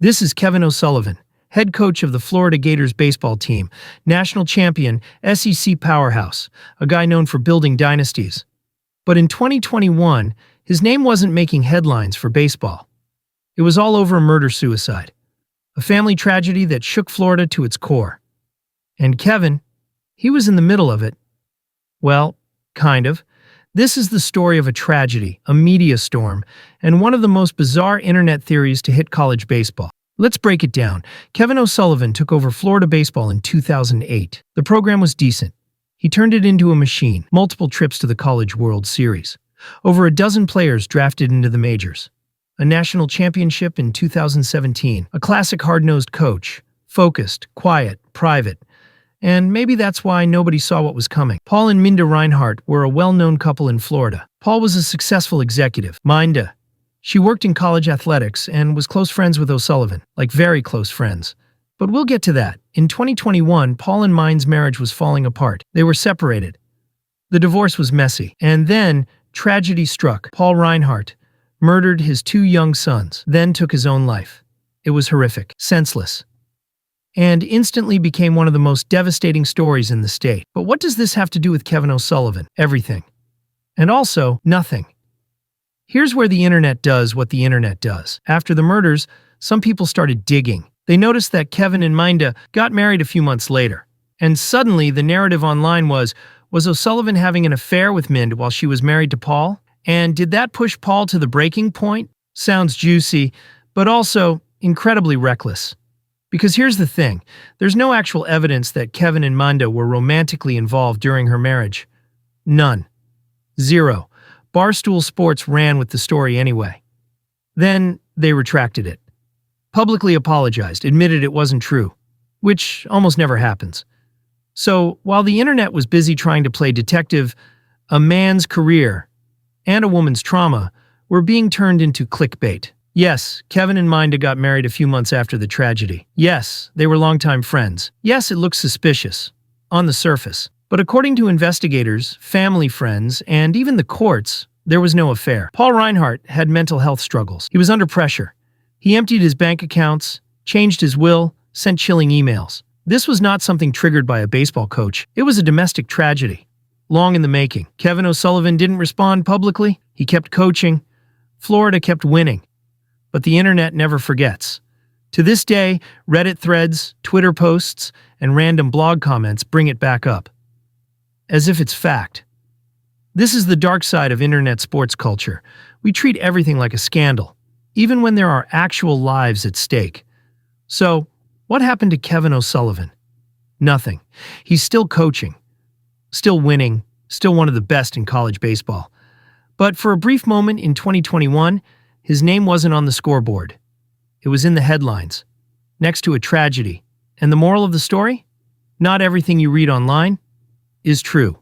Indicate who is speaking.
Speaker 1: This is Kevin O'Sullivan, head coach of the Florida Gators baseball team, national champion, SEC powerhouse, a guy known for building dynasties. But in 2021, his name wasn't making headlines for baseball. It was all over a murder-suicide, a family tragedy that shook Florida to its core. And Kevin, he was in the middle of it. Well, kind of. This is the story of a tragedy, a media storm, and one of the most bizarre internet theories to hit college baseball. Let's break it down. Kevin O'Sullivan took over Florida baseball in 2008. The program was decent. He turned it into a machine, multiple trips to the College World Series, over a dozen players drafted into the majors, a national championship in 2017, a classic hard-nosed coach, focused, quiet, private. And maybe that's why nobody saw what was coming. Paul and Minda Reinhardt were a well-known couple in Florida. Paul was a successful executive. Minda, she worked in college athletics and was close friends with O'Sullivan, like very close friends. But we'll get to that. In 2021, Paul and Minda's marriage was falling apart. They were separated. The divorce was messy. And then, tragedy struck. Paul Reinhardt murdered his two young sons, then took his own life. It was horrific, senseless, and instantly became one of the most devastating stories in the state. But what does this have to do with Kevin O'Sullivan? Everything. And also, nothing. Here's where the internet does what the internet does. After the murders, some people started digging. They noticed that Kevin and Minda got married a few months later. And suddenly, the narrative online was O'Sullivan having an affair with Minda while she was married to Paul? And did that push Paul to the breaking point? Sounds juicy, but also incredibly reckless. Because here's the thing, there's no actual evidence that Kevin and Minda were romantically involved during her marriage. None. Zero. Barstool Sports ran with the story anyway. Then they retracted it. Publicly apologized, admitted it wasn't true, which almost never happens. So while the internet was busy trying to play detective, a man's career and a woman's trauma were being turned into clickbait. Yes, Kevin and Minda got married a few months after the tragedy. Yes, they were longtime friends. Yes, it looks suspicious, on the surface. But according to investigators, family friends, and even the courts, there was no affair. Paul Reinhardt had mental health struggles. He was under pressure. He emptied his bank accounts, changed his will, sent chilling emails. This was not something triggered by a baseball coach. It was a domestic tragedy, long in the making. Kevin O'Sullivan didn't respond publicly. He kept coaching. Florida kept winning. But the internet never forgets. To this day, Reddit threads, Twitter posts, and random blog comments bring it back up, as if it's fact. This is the dark side of internet sports culture. We treat everything like a scandal, even when there are actual lives at stake. So, what happened to Kevin O'Sullivan? Nothing. He's still coaching, still winning, still one of the best in college baseball. But for a brief moment in 2021, his name wasn't on the scoreboard. It was in the headlines, next to a tragedy. And the moral of the story? Not everything you read online is true.